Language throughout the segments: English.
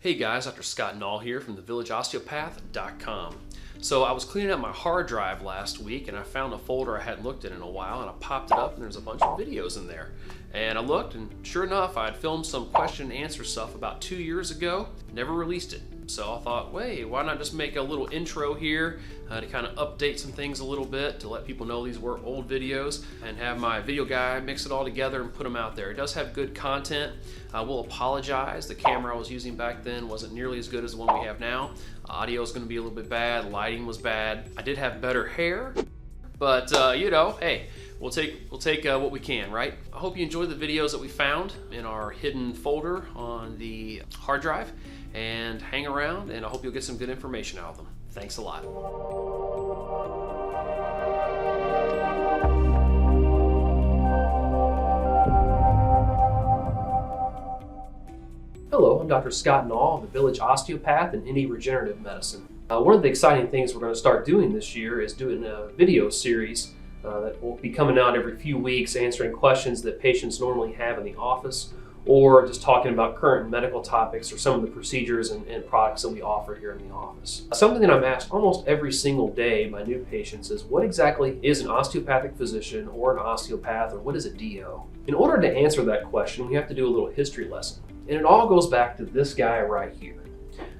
Hey guys, Dr. Scott Nall here from thevillageosteopath.com. So I was cleaning up my hard drive last week and I found a folder I hadn't looked at in a while, and I popped it up and there's a bunch of videos in there. And I looked, and sure enough, I had filmed some question and answer stuff about 2 years ago, never released it. So I thought, wait, why not just make a little intro here to kind of update some things a little bit, to let people know these were old videos, and have my video guy mix it all together and put them out there. It does have good content. I will apologize, the camera I was using back then wasn't nearly as good as the one we have now. Audio is going to be a little bit bad, lighting was bad. I did have better hair, but you know, hey, we'll take what we can, right? I hope you enjoyed the videos that we found in our hidden folder on the hard drive, and hang around, and I hope you'll get some good information out of them. Thanks a lot. Hello, I'm Dr. Scott Nall, the Village Osteopath and Any Regenerative Medicine. One of the exciting things we're going to start doing this year is doing a video series that will be coming out every few weeks, answering questions that patients normally have in the office, or just talking about current medical topics or some of the procedures and products that we offer here in the office. Something that I'm asked almost every single day by new patients is, what exactly is an osteopathic physician or an osteopath, or what is a DO? In order to answer that question, we have to do a little history lesson. And it all goes back to this guy right here.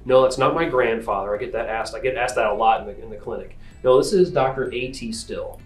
No, that's not my grandfather. I get asked that a lot in the clinic. No, this is Dr. A.T. Still.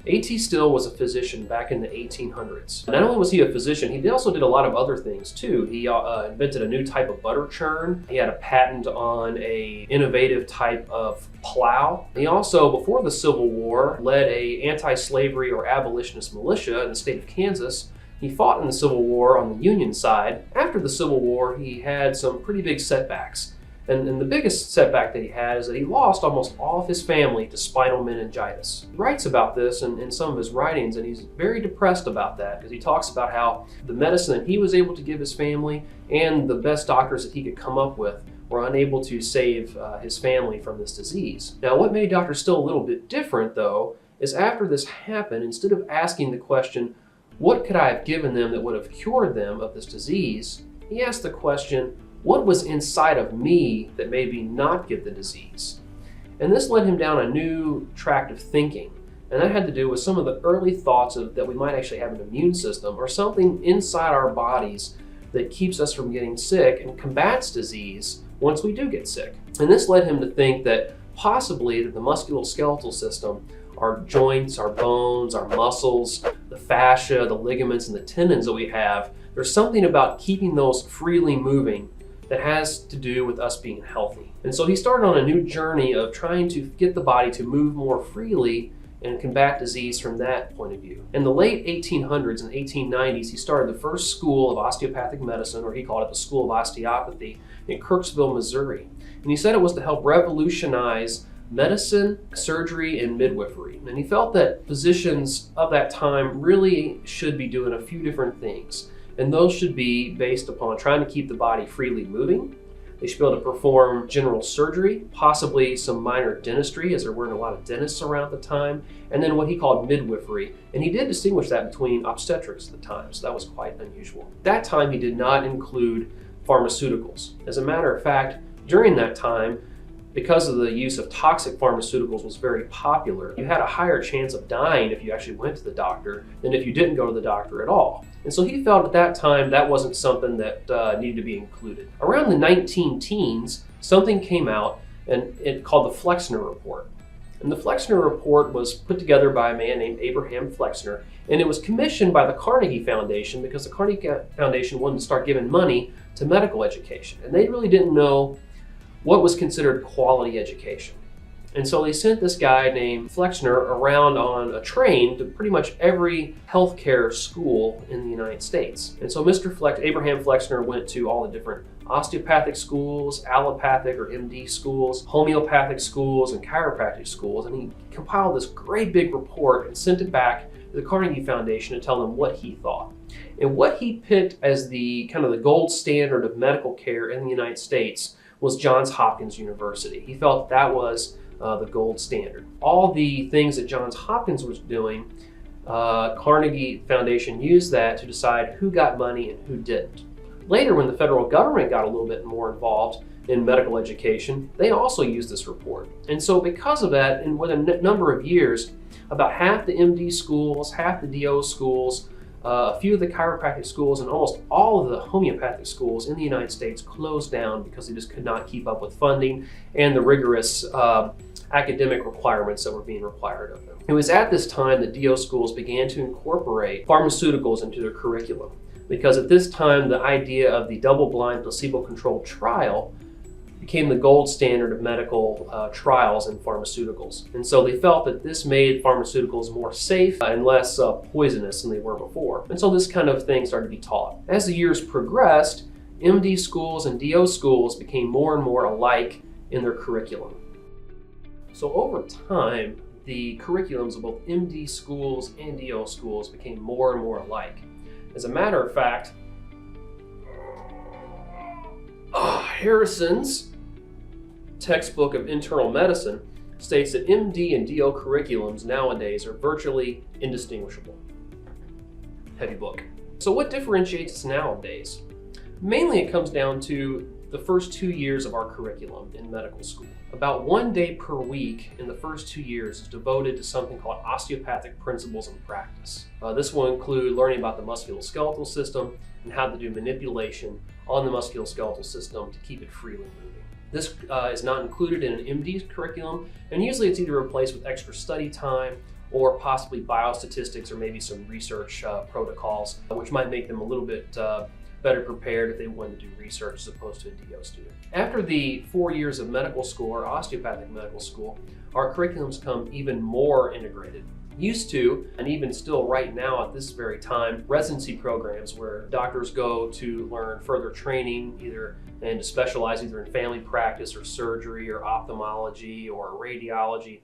A.T. Still was a physician back in the 1800s. Not only was he a physician, he also did a lot of other things too. He invented a new type of butter churn. He had a patent on an innovative type of plow. He also, before the Civil War, led a anti-slavery or abolitionist militia in the state of Kansas. He fought in the Civil War on the Union side. After the Civil War, he had some pretty big setbacks. And the biggest setback that he had is that he lost almost all of his family to spinal meningitis. He writes about this in some of his writings, and he's very depressed about that, because he talks about how the medicine that he was able to give his family and the best doctors that he could come up with were unable to save his family from this disease. Now, what made Dr. Still a little bit different, though, is after this happened, instead of asking the question, what could I have given them that would have cured them of this disease, he asked the question, what was inside of me that made me not get the disease? And this led him down a new track of thinking. And that had to do with some of the early thoughts that we might actually have an immune system, or something inside our bodies that keeps us from getting sick and combats disease once we do get sick. And this led him to think that possibly that the musculoskeletal system, our joints, our bones, our muscles, the fascia, the ligaments, and the tendons that we have, there's something about keeping those freely moving that has to do with us being healthy. And so he started on a new journey of trying to get the body to move more freely and combat disease from that point of view. In the late 1800s and 1890s, he started the first school of osteopathic medicine, or he called it the School of Osteopathy, in Kirksville, Missouri. And he said it was to help revolutionize medicine, surgery, and midwifery. And he felt that physicians of that time really should be doing a few different things. And those should be based upon trying to keep the body freely moving. They should be able to perform general surgery, possibly some minor dentistry, as there weren't a lot of dentists around at the time, and then what he called midwifery. And he did distinguish that between obstetrics at the time, so that was quite unusual. At that time, he did not include pharmaceuticals. As a matter of fact, during that time, because of the use of toxic pharmaceuticals was very popular, you had a higher chance of dying if you actually went to the doctor than if you didn't go to the doctor at all. And so he felt at that time that wasn't something that needed to be included. Around the 19-teens, something came out and it called the Flexner Report. And the Flexner Report was put together by a man named Abraham Flexner, and it was commissioned by the Carnegie Foundation because the Carnegie Foundation wanted to start giving money to medical education. And they really didn't know what was considered quality education. And so they sent this guy named Flexner around on a train to pretty much every healthcare school in the United States. And so Abraham Flexner went to all the different osteopathic schools, allopathic or MD schools, homeopathic schools, and chiropractic schools. And he compiled this great big report and sent it back to the Carnegie Foundation to tell them what he thought. And what he picked as the kind of the gold standard of medical care in the United States was Johns Hopkins University. He felt that was the gold standard. All the things that Johns Hopkins was doing, Carnegie Foundation used that to decide who got money and who didn't. Later, when the federal government got a little bit more involved in medical education, they also used this report. And so because of that, and within a number of years, about half the MD schools, half the DO schools, a few of the chiropractic schools, and almost all of the homeopathic schools in the United States closed down because they just could not keep up with funding and the rigorous academic requirements that were being required of them. It was at this time that DO schools began to incorporate pharmaceuticals into their curriculum, because at this time the idea of the double-blind placebo-controlled trial became the gold standard of medical trials in pharmaceuticals. And so they felt that this made pharmaceuticals more safe and less poisonous than they were before. And so this kind of thing started to be taught. As the years progressed, MD schools and DO schools became more and more alike in their curriculum. So over time, the curriculums of both MD schools and DO schools became more and more alike. As a matter of fact, Harrison's textbook of internal medicine states that MD and DO curriculums nowadays are virtually indistinguishable. Heavy book. So what differentiates us nowadays? Mainly it comes down to the first 2 years of our curriculum in medical school. About 1 day per week in the first 2 years is devoted to something called osteopathic principles and practice. This will include learning about the musculoskeletal system and how to do manipulation on the musculoskeletal system to keep it freely moving. This is not included in an MD curriculum, and usually it's either replaced with extra study time or possibly biostatistics or maybe some research protocols, which might make them a little bit better prepared if they wanted to do research as opposed to a DO student. After the 4 years of medical school or osteopathic medical school, our curriculums come even more integrated. Used to, and even still right now at this very time, residency programs where doctors go to learn further training and to specialize either in family practice or surgery or ophthalmology or radiology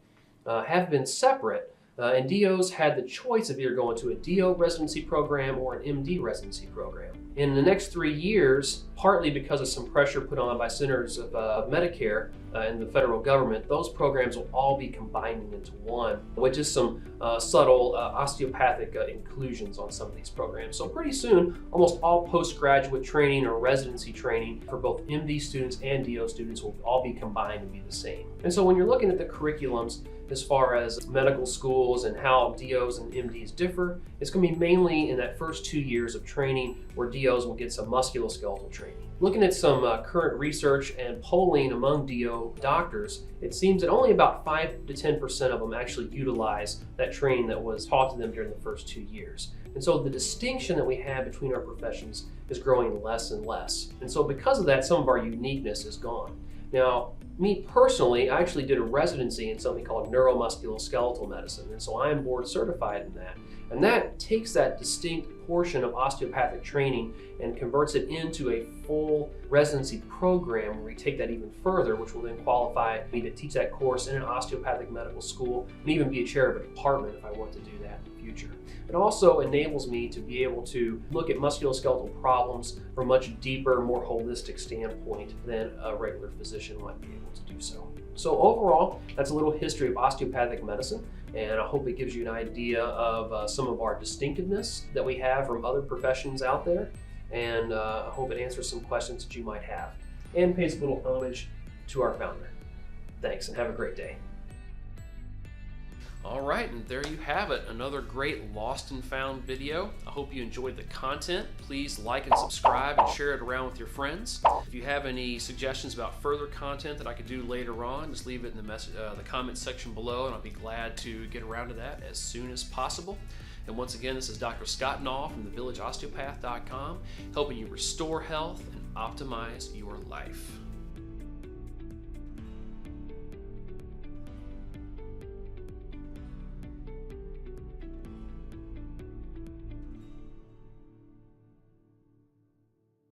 have been separate. And DOs had the choice of either going to a DO residency program or an MD residency program. In the next 3 years, partly because of some pressure put on by Centers of Medicare and the federal government, those programs will all be combining into one, with just some subtle osteopathic inclusions on some of these programs. So pretty soon, almost all postgraduate training or residency training for both MD students and DO students will all be combined and be the same. And so when you're looking at the curriculums as far as medical schools and how DOs and MDs differ, it's going to be mainly in that first 2 years of training where DOs will get some musculoskeletal training. Looking at some current research and polling among DO doctors, it seems that only about 5 to 10% of them actually utilize that training that was taught to them during the first 2 years. And so the distinction that we have between our professions is growing less and less. And so because of that, some of our uniqueness is gone. Now, me personally, I actually did a residency in something called neuromusculoskeletal medicine, and so I am board certified in that. And that takes that distinct portion of osteopathic training and converts it into a full residency program where we take that even further, which will then qualify me to teach that course in an osteopathic medical school and even be a chair of a department if I want to do that in the future. It also enables me to be able to look at musculoskeletal problems from a much deeper, more holistic standpoint than a regular physician might be able to do so. So overall, that's a little history of osteopathic medicine, and I hope it gives you an idea of some of our distinctiveness that we have from other professions out there, and I hope it answers some questions that you might have and pays a little homage to our founder. Thanks, and have a great day. All right, and there you have it, another great lost and found video. I hope you enjoyed the content. Please like and subscribe and share it around with your friends. If you have any suggestions about further content that I could do later on, just leave it in the comment section below, and I'll be glad to get around to that as soon as possible. And once again, this is Dr. Scott Nall from thevillageosteopath.com, helping you restore health and optimize your life.